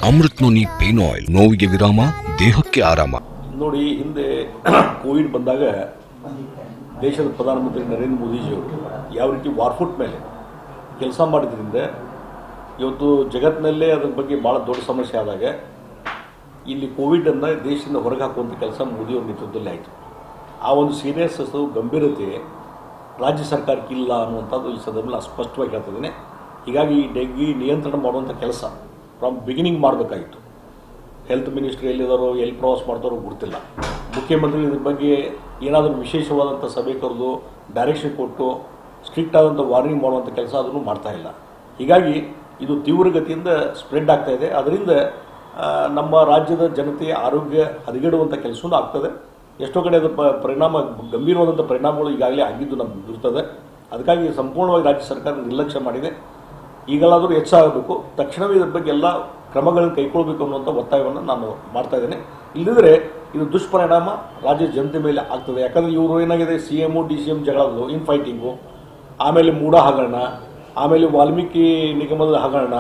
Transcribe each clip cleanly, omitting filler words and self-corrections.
Amrit noni pain oil, ನೋವಿಗೆ ವಿರಾಮ, ದೇಹಕ್ಕೆ ಆರಾಮ. ನೋಡಿ, ಹಿಂದೆ ಕೋವಿಡ್ ಬಂದಾಗ ದೇಶದ ಪ್ರಧಾನಮಂತ್ರಿ ನರೇಂದ್ರ ಮೋದಿಜಿಯವರು ಯಾವ ರೀತಿ ವಾರ್ಫುಟ್ ಮೇಲೆ ಕೆಲಸ ಮಾಡಿದ್ರಿಂದ ಇವತ್ತು ಜಗತ್ತಿನಲ್ಲೇ ಅದ್ರ ಬಗ್ಗೆ ಭಾಳ ದೊಡ್ಡ ಸಮಸ್ಯೆ ಆದಾಗ ಇಲ್ಲಿ ಕೋವಿಡನ್ನು ದೇಶದಿಂದ ಹೊರಗೆ ಹಾಕುವಂಥ ಕೆಲಸ ಮೋದಿಯವ್ರ ನೇತೃತ್ವದಲ್ಲಿ ಆಯಿತು. ಆ ಒಂದು ಸೀರಿಯಸ್ನೆಸ್ ಗಂಭೀರತೆ ರಾಜ್ಯ ಸರ್ಕಾರಕ್ಕೆ ಇಲ್ಲ ಅನ್ನುವಂಥದ್ದು ಈ ಸಂದರ್ಭದಲ್ಲಿ ಸ್ಪಷ್ಟವಾಗಿ ಹೇಳ್ತಿದ್ದೇನೆ. ಹೀಗಾಗಿ ಈ ಡೆಂಗಿ ನಿಯಂತ್ರಣ ಮಾಡುವಂಥ ಕೆಲಸ ಫ್ರಮ್ ಬಿಗಿನಿಂಗ್ ಮಾಡಬೇಕಾಗಿತ್ತು. ಹೆಲ್ತ್ ಮಿನಿಸ್ಟ್ರಿ ಎಲ್ಲಿದ್ದಾರೋ, ಎಲ್ಲಿ ಪ್ರವಾಸ ಮಾಡ್ತಾರೋ ಗೊತ್ತಿಲ್ಲ. ಮುಖ್ಯಮಂತ್ರಿ ಇದ್ರ ಬಗ್ಗೆ ಏನಾದರೂ ವಿಶೇಷವಾದಂಥ ಸಭೆ ಕರೆದು ಡೈರೆಕ್ಷನ್ ಕೊಟ್ಟು ಸ್ಟ್ರಿಕ್ಟ್ ಆದಂಥ ವಾರ್ನಿಂಗ್ ಮಾಡುವಂಥ ಕೆಲಸ ಅದನ್ನು ಮಾಡ್ತಾ ಇಲ್ಲ. ಹೀಗಾಗಿ ಇದು ತೀವ್ರಗತಿಯಿಂದ ಸ್ಪ್ರೆಡ್ ಆಗ್ತಾ ಇದೆ. ಅದರಿಂದ ನಮ್ಮ ರಾಜ್ಯದ ಜನತೆಯ ಆರೋಗ್ಯ ಹದಗೆಡುವಂಥ ಕೆಲಸವೂ ಆಗ್ತದೆ. ಎಷ್ಟೋ ಕಡೆ ಅದರ ಪರಿಣಾಮ, ಗಂಭೀರವಾದಂಥ ಪರಿಣಾಮಗಳು ಈಗಾಗಲೇ ಆಗಿದ್ದು ನಮ್ಗೆ ಇರ್ತದೆ. ಅದಕ್ಕಾಗಿ ಸಂಪೂರ್ಣವಾಗಿ ರಾಜ್ಯ ಸರ್ಕಾರ ನಿರ್ಲಕ್ಷ್ಯ ಮಾಡಿದೆ. ಈಗಲಾದರೂ ಹೆಚ್ಚಾಗಬೇಕು, ತಕ್ಷಣವೇ ಇದ್ರ ಬಗ್ಗೆ ಎಲ್ಲ ಕ್ರಮಗಳನ್ನು ಕೈಗೊಳ್ಳಬೇಕು ಅನ್ನುವಂಥ ಒತ್ತಾಯವನ್ನು ನಾನು ಮಾಡ್ತಾ ಇದ್ದೇನೆ. ಇಲ್ಲದಿದ್ದರೆ ಇದು ದುಷ್ಪರಿಣಾಮ ರಾಜ್ಯದ ಜನತೆ ಮೇಲೆ ಆಗ್ತದೆ. ಯಾಕಂದರೆ ಇವರು ಏನಾಗಿದೆ, CM DCM ಜಗಳಗಳು, ಇನ್ ಫೈಟಿಂಗು, ಆಮೇಲೆ ಮೂಡ ಹಗರಣ, ಆಮೇಲೆ ವಾಲ್ಮೀಕಿ ನಿಗಮದ ಹಗರಣ,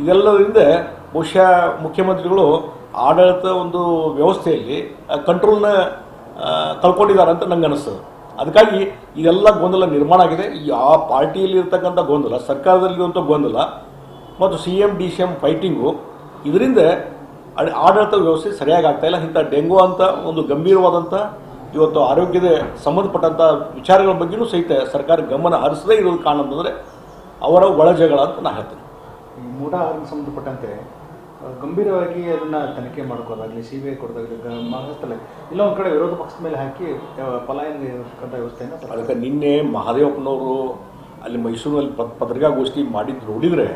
ಇದೆಲ್ಲದರಿಂದ ಬಹುಶಃ ಮುಖ್ಯಮಂತ್ರಿಗಳು ಆಡಳಿತ ಒಂದು ವ್ಯವಸ್ಥೆಯಲ್ಲಿ ಕಂಟ್ರೋಲ್ನ ಕಳ್ಕೊಂಡಿದ್ದಾರೆ ಅಂತ ನಂಗೆ ಅನಿಸ್ತದೆ. ಅದಕ್ಕಾಗಿ ಇದೆಲ್ಲ ಗೊಂದಲ ನಿರ್ಮಾಣ ಆಗಿದೆ. ಆ ಪಾರ್ಟಿಯಲ್ಲಿ ಇರ್ತಕ್ಕಂಥ ಗೊಂದಲ, ಸರ್ಕಾರದಲ್ಲಿರುವಂಥ ಗೊಂದಲ ಮತ್ತು CM DCM ಫೈಟಿಂಗು, ಇದರಿಂದ ಆಡಳಿತ ವ್ಯವಸ್ಥೆ ಸರಿಯಾಗಿ ಆಗ್ತಾಯಿಲ್ಲ. ಇಂಥ ಡೆಂಗು ಅಂತ ಒಂದು ಗಂಭೀರವಾದಂಥ ಇವತ್ತು ಆರೋಗ್ಯದ ಸಂಬಂಧಪಟ್ಟಂಥ ವಿಚಾರಗಳ ಬಗ್ಗೆಯೂ ಸಹಿತ ಸರ್ಕಾರ ಗಮನ ಹರಿಸದೇ ಇರೋದು ಕಾರಣ ಅಂತಂದರೆ ಅವರ ಒಳಜಗಳ ಅಂತ ನಾನು ಹೇಳ್ತೇನೆ. ಈ ಮೂಢ ಆರೋಗ್ಯ ಸಂಬಂಧಪಟ್ಟಂತೆ ಗಂಭೀರವಾಗಿ ಅದನ್ನು ತನಿಖೆ ಮಾಡ್ಕೋದಾಗಲಿ, CBI ಕೊಡೋದಾಗಲಿ ಮಾಡಿಸ್ತಲ್ಲ, ಇಲ್ಲ ಒಂದು ಕಡೆ ವಿರೋಧ ಪಕ್ಷದ ಮೇಲೆ ಹಾಕಿ ಪಲಾಯನ ವ್ಯವಸ್ಥೆಯನ್ನು. ಅದಕ್ಕೆ ನಿನ್ನೆ ಮಹದೇವಪ್ಪನವರು ಅಲ್ಲಿ ಮೈಸೂರಿನಲ್ಲಿ ಪತ್ರಿಕಾಗೋಷ್ಠಿ ಮಾಡಿದ್ದು ನೋಡಿದರೆ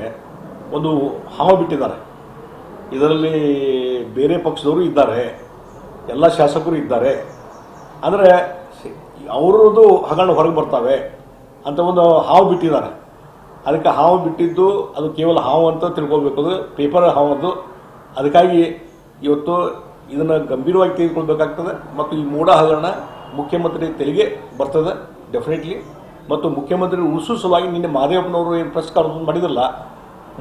ಒಂದು ಹಾವು ಬಿಟ್ಟಿದ್ದಾರೆ. ಇದರಲ್ಲಿ ಬೇರೆ ಪಕ್ಷದವರು ಇದ್ದಾರೆ, ಎಲ್ಲ ಶಾಸಕರು ಇದ್ದಾರೆ, ಅಂದರೆ ಅವರದ್ದು ಹಗರಣ ಹೊರಗೆ ಬರ್ತವೆ ಅಂತ ಒಂದು ಹಾವು ಬಿಟ್ಟಿದ್ದಾರೆ. ಅದಕ್ಕೆ ಹಾವು ಬಿಟ್ಟಿದ್ದು ಅದು ಕೇವಲ ಹಾವು ಅಂತ ತಿಳ್ಕೊಳ್ಬೇಕು, ಅದು ಪೇಪರ್ ಹಾವು ಅದು. ಅದಕ್ಕಾಗಿ ಇವತ್ತು ಇದನ್ನು ಗಂಭೀರವಾಗಿ ತೆಗೆದುಕೊಳ್ಬೇಕಾಗ್ತದೆ. ಮತ್ತು ಈ ಮೂಢ ಹಗರಣ ಮುಖ್ಯಮಂತ್ರಿ ತೆರಿಗೆ ಬರ್ತದೆ ಡೆಫಿನೆಟ್ಲಿ. ಮತ್ತು ಮುಖ್ಯಮಂತ್ರಿ ಉಳಿಸೋ ಸಲುವಾಗಿ ನಿನ್ನೆ ಮಹದೇವಪ್ಪನವರು ಏನು ಪ್ರೆಸ್ ಕಾನ್ಫರೆನ್ಸ್ ಮಾಡಿದ್ರಲ್ಲ,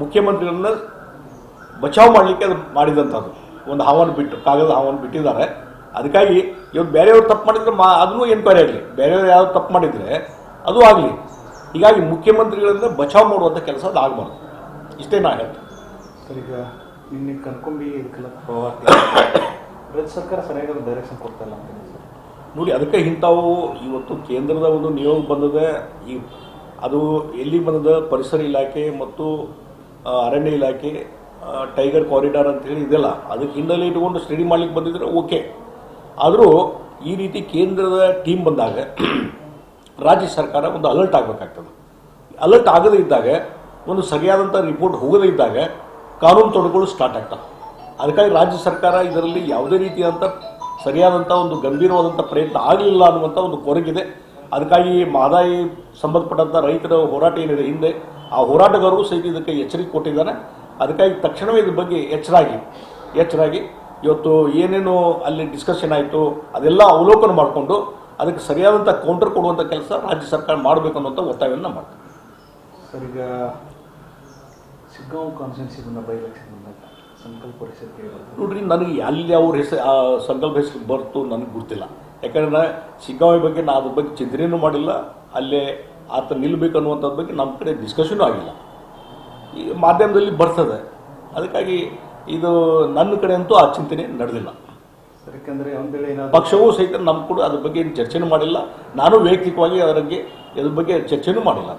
ಮುಖ್ಯಮಂತ್ರಿಗಳನ್ನ ಬಚಾವ್ ಮಾಡಲಿಕ್ಕೆ ಅದು ಮಾಡಿದಂಥದ್ದು. ಒಂದು ಹಾವನ್ನು ಬಿಟ್ಟು, ಕಾಗದ ಹಾವನ್ನು ಬಿಟ್ಟಿದ್ದಾರೆ. ಅದಕ್ಕಾಗಿ ಇವತ್ತು ಬೇರೆಯವ್ರು ತಪ್ಪು ಮಾಡಿದರೆ ಅದನ್ನೂ ಎನ್ಕ್ವೈರಿ ಆಗಲಿ, ಬೇರೆಯವ್ರು ಯಾರು ತಪ್ಪು ಮಾಡಿದರೆ ಅದು ಆಗಲಿ. ಹೀಗಾಗಿ ಮುಖ್ಯಮಂತ್ರಿಗಳಿಂದ ಬಚಾವ್ ಮಾಡುವಂಥ ಕೆಲಸ ಅದು ಆಗಬಾರ್ದು. ಇಷ್ಟೇ ನಾ ಹೇಳ್ತೀನಿ. ಸರ್, ಈಗ ನಿನ್ನೆ ಕನ್ಕೊಂಬಿ ಇದಕ್ಕೆಲ್ಲ ಪ್ರವಾಹ ರಾಜ್ಯ ಸರ್ಕಾರ ಸರಿಯಾಗಿ ಡೈರೆಕ್ಷನ್ ಕೊಡ್ತಾ ಇಲ್ಲ ಅಂತ ಸರ್. ನೋಡಿ, ಅದಕ್ಕೆ ಇಂಥವು ಇವತ್ತು ಕೇಂದ್ರದ ಒಂದು ನಿಯೋಗ ಬಂದಿದೆ. ಈ ಅದು ಎಲ್ಲಿ ಬಂದಿದೆ, ಪರಿಸರ ಇಲಾಖೆ ಮತ್ತು ಅರಣ್ಯ ಇಲಾಖೆ, ಟೈಗರ್ ಕಾರಿಡಾರ್ ಅಂತೇಳಿ ಇದೆಲ್ಲ ಅದಕ್ಕೆ ಹಿನ್ನೆಲೆ ಇಟ್ಕೊಂಡು ಸ್ಟಡಿ ಮಾಡ್ಲಿಕ್ಕೆ ಬಂದಿದ್ರೆ ಓಕೆ. ಆದರೂ ಈ ರೀತಿ ಕೇಂದ್ರದ ಟೀಮ್ ಬಂದಾಗ ರಾಜ್ಯ ಸರ್ಕಾರ ಒಂದು ಅಲರ್ಟ್ ಆಗಬೇಕಾಗ್ತದೆ. ಅಲರ್ಟ್ ಆಗದೇ ಇದ್ದಾಗ, ಒಂದು ಸರಿಯಾದಂಥ ರಿಪೋರ್ಟ್ ಹೋಗದೇ ಇದ್ದಾಗ ಕಾನೂನು ತೊಡಕುಗಳು ಸ್ಟಾರ್ಟ್ ಆಗ್ತವೆ. ಅದಕ್ಕಾಗಿ ರಾಜ್ಯ ಸರ್ಕಾರ ಇದರಲ್ಲಿ ಯಾವುದೇ ರೀತಿಯಾದಂಥ ಸರಿಯಾದಂಥ ಒಂದು ಗಂಭೀರವಾದಂಥ ಪ್ರಯತ್ನ ಆಗಲಿಲ್ಲ ಅನ್ನುವಂಥ ಒಂದು ಕೊರಗಿದೆ. ಅದಕ್ಕಾಗಿ ಮಹದಾಯಿ ಸಂಬಂಧಪಟ್ಟಂಥ ರೈತರ ಹೋರಾಟ ಏನಿದೆ ಹಿಂದೆ, ಆ ಹೋರಾಟಗಾರರು ಸಹಿತ ಇದಕ್ಕೆ ಎಚ್ಚರಿಕೆ ಕೊಟ್ಟಿದ್ದಾರೆ. ಅದಕ್ಕಾಗಿ ತಕ್ಷಣವೇ ಇದ್ರ ಬಗ್ಗೆ ಎಚ್ಚರಾಗಿ ಇವತ್ತು ಏನೇನು ಅಲ್ಲಿ ಡಿಸ್ಕಷನ್ ಆಯಿತು ಅದೆಲ್ಲ ಅವಲೋಕನ ಮಾಡಿಕೊಂಡು ಅದಕ್ಕೆ ಸರಿಯಾದಂಥ ಕೌಂಟರ್ ಕೊಡುವಂಥ ಕೆಲಸ ರಾಜ್ಯ ಸರ್ಕಾರ ಮಾಡಬೇಕು ಅನ್ನೋಂಥ ಒತ್ತಾಯವನ್ನು ಮಾಡ್ತಾರೆ. ಸರ್, ಈಗ ಶಿಗ್ಗಾಂವ್ ಕಾನ್ಸ್ಟಿಟ್ಯೂನ್ಸಿ ಬೈ ಎಲೆಕ್ಷನ್ ಬಂದಾಗ ಸಂಕಲ್ಪ ಪರಿಷತ್ಗೆ ನೋಡ್ರಿ, ನನಗೆ ಅಲ್ಲಿ ಅವ್ರ ಹೆಸರು, ಆ ಸಂಕಲ್ಪ ಹೆಸರು ಬರ್ತು ನನಗೆ ಗೊತ್ತಿಲ್ಲ. ಯಾಕಂದರೆ ಶಿಗ್ಗಾಂವ್ ಬಗ್ಗೆ ನಾನು ಅದ್ರ ಬಗ್ಗೆ ಚಿಂತನೆಯೂ ಮಾಡಿಲ್ಲ. ಅಲ್ಲೇ ಆತ ನಿಲ್ಲಬೇಕು ಅನ್ನುವಂಥದ್ರ ಬಗ್ಗೆ ನಮ್ಮ ಕಡೆ ಡಿಸ್ಕಷನೂ ಆಗಿಲ್ಲ. ಈ ಮಾಧ್ಯಮದಲ್ಲಿ ಬರ್ತದೆ. ಅದಕ್ಕಾಗಿ ಇದು ನನ್ನ ಕಡೆ ಅಂತೂ ಆ ಚಿಂತನೆ ನಡೆದಿಲ್ಲ. ಯಾಕಂದರೆ ಒಂದು ವೇಳೆ ಪಕ್ಷವೂ ಸಹಿತ ನಮ್ಮ ಕೂಡ ಅದ್ರ ಬಗ್ಗೆ ಏನು ಚರ್ಚೆನೂ ಮಾಡಿಲ್ಲ. ನಾನು ವೈಯಕ್ತಿಕವಾಗಿ ಅದ್ರ ಬಗ್ಗೆ ಚರ್ಚೆನೂ ಮಾಡಿಲ್ಲ.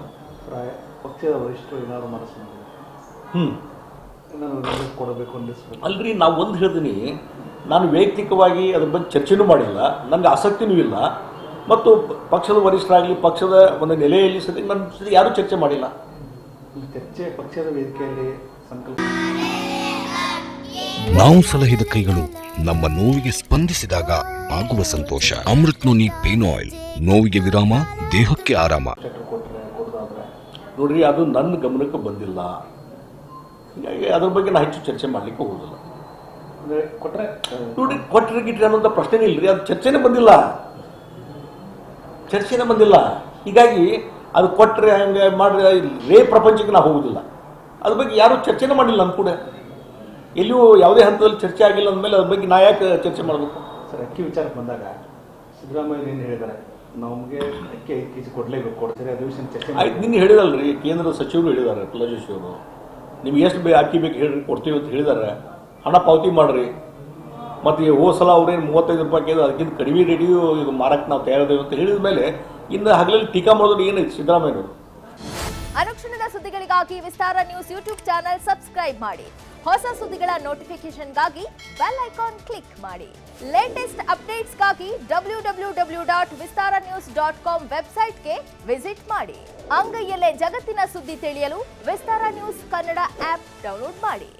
ಪಕ್ಷದ ವರಿಷ್ಠರು ಏನಾದ್ರು ಮಾಡಿಸ್ತಾರೆ ಕೊಡಬೇಕು ಅನ್ನಿಸ್ಬೇಕು. ಅಲ್ರಿ, ನಾವು ಒಂದು ಹೇಳ್ತೀನಿ, ನಾನು ವೈಯಕ್ತಿಕವಾಗಿ ಅದ್ರ ಬಗ್ಗೆ ಚರ್ಚೆನೂ ಮಾಡಿಲ್ಲ, ನನಗೆ ಆಸಕ್ತಿನೂ ಇಲ್ಲ. ಮತ್ತು ಪಕ್ಷದ ವರಿಷ್ಠರಾಗಲಿ, ಪಕ್ಷದ ಒಂದು ನೆಲೆಯಲ್ಲಿ ಸಹಿತ ನನ್ನ ಜೊತೆ ಯಾರೂ ಚರ್ಚೆ ಮಾಡಿಲ್ಲ. ಚರ್ಚೆ ಪಕ್ಷದ ವೇದಿಕೆಯಲ್ಲಿ ಸಂಕಲ್ಪ. ನಾವು ಸಲಹಿದ ಕೈಗಳು ನಮ್ಮ ನೋವಿಗೆ ಸ್ಪಂದಿಸಿದಾಗ ಆಗುವ ಸಂತೋಷ. ಅಮೃತ್ ನೋನಿ ಪೇನ್ ಆಯಿಲ್, ನೋವಿಗೆ ವಿರಾಮ, ದೇಹಕ್ಕೆ ಆರಾಮ. ನೋಡ್ರಿ, ಅದು ನನ್ನ ಗಮನಕ್ಕೆ ಬಂದಿಲ್ಲ. ಹೀಗಾಗಿ ಅದ್ರ ಬಗ್ಗೆ ನಾನು ಹೆಚ್ಚು ಚರ್ಚೆ ಮಾಡಲಿಕ್ಕೆ ಹೋಗೋದಿಲ್ಲ. ಅಂದರೆ ನೋಡ್ರಿ, ಕೊಟ್ಟರೆ ಗಿಟ್ರೆ ಅನ್ನೋಂಥ ಪ್ರಶ್ನೆ ಇಲ್ಲರಿ, ಅದು ಚರ್ಚೆನೇ ಬಂದಿಲ್ಲ. ಹೀಗಾಗಿ ಅದು ಕೊಟ್ಟರೆ ಹಂಗೆ ಮಾಡಿದ್ರೆ ಪ್ರಪಂಚಕ್ಕೆ ನಾವು ಹೋಗೋದಿಲ್ಲ. ಅದ್ರ ಬಗ್ಗೆ ಯಾರೂ ಚರ್ಚೆನೇ ಮಾಡಿಲ್ಲ. ನಮ್ಮ ಕೂಡ ಎಲ್ಲಿಯೂ ಯಾವುದೇ ಹಂತದಲ್ಲಿ ಚರ್ಚೆ ಆಗಿಲ್ಲ ಅಂದಮೇಲೆ ಅದ್ರ ಬಗ್ಗೆ ನಾ ಯಾಕೆ ಚರ್ಚೆ ಮಾಡಬೇಕು? ಸರ್, ಅಕ್ಕಿ ವಿಚಾರಕ್ಕೆ ಬಂದಾಗ ಸಿದ್ದರಾಮಯ್ಯ ಏನು ಹೇಳಿದ್ದಾರೆ, ನಮಗೆ ಅಕ್ಕಿ 5 kg ಕೊಡಲೇಬೇಕು, ಕೊಡ್ತೀರಿ, ಅದು ವಿಷಯ ಚರ್ಚೆ ಆಯ್ತು, ನಿನ್ನೆ ಹೇಳಿದಲ್ರಿ, ಕೇಂದ್ರ ಸಚಿವರು ಹೇಳಿದ್ದಾರೆ, ಪ್ರಹ್ಲಾದ್ ಜೋಶಿ ಅವರು, ನಿಮ್ಗೆ ಎಷ್ಟು ಅಕ್ಕಿ ಬೇಕು ಹೇಳ್ರಿ, ಕೊಡ್ತೀವಿ ಅಂತ ಹೇಳಿದ್ದಾರೆ. ಹಣ ಪಾವತಿ ಮಾಡಿರಿ. ಮತ್ತು ಹೋದ ಸಲ ಅವ್ರೇನು 35 ರೂಪಾಯಿ ಕೇಳಿದ್ರೆ ಅದಕ್ಕಿಂತ ಕಡಿಮೆ ರೇಟಿಗೂ ಇದು ಮಾರಕ್ಕೆ ನಾವು ತಯಾರಿದ್ದೇವೆ ಅಂತ ಹೇಳಿದ ಮೇಲೆ ಇನ್ನು ಹಗಲಲ್ಲಿ ಟೀಕಾ ಮಾಡೋದು ಏನೈತೆ ಸಿದ್ದರಾಮಯ್ಯವರು? ಅನುಕ್ಷಣದ ಸುದ್ದಿಗಳಿಗಾಗಿ ವಿಸ್ತಾರ ನ್ಯೂಸ್ ಯೂಟ್ಯೂಬ್ ಚಾನೆಲ್ ಸಬ್ಸ್ಕ್ರೈಬ್ ಮಾಡಿ. ಹೊಸ ಸುದ್ದಿಗಳ ನೋಟಿಫಿಕೇಶನ್ಗಾಗಿ ಬೆಲ್ ಐಕಾನ್ ಕ್ಲಿಕ್ ಮಾಡಿ. ಲೇಟೆಸ್ಟ್ ಅಪ್ಡೇಟ್ಸ್ಗಾಗಿ www.vistaranews.com ವೆಬ್ಸೈಟ್ಗೆ ವಿಸಿಟ್ ಮಾಡಿ. ಅಂಗೈಯಲ್ಲೇ ಜಗತ್ತಿನ ಸುದ್ದಿ ತಿಳಿಯಲು ವಿಸ್ತಾರ ನ್ಯೂಸ್ ಕನ್ನಡ ಆಪ್ ಡೌನ್ಲೋಡ್ ಮಾಡಿ.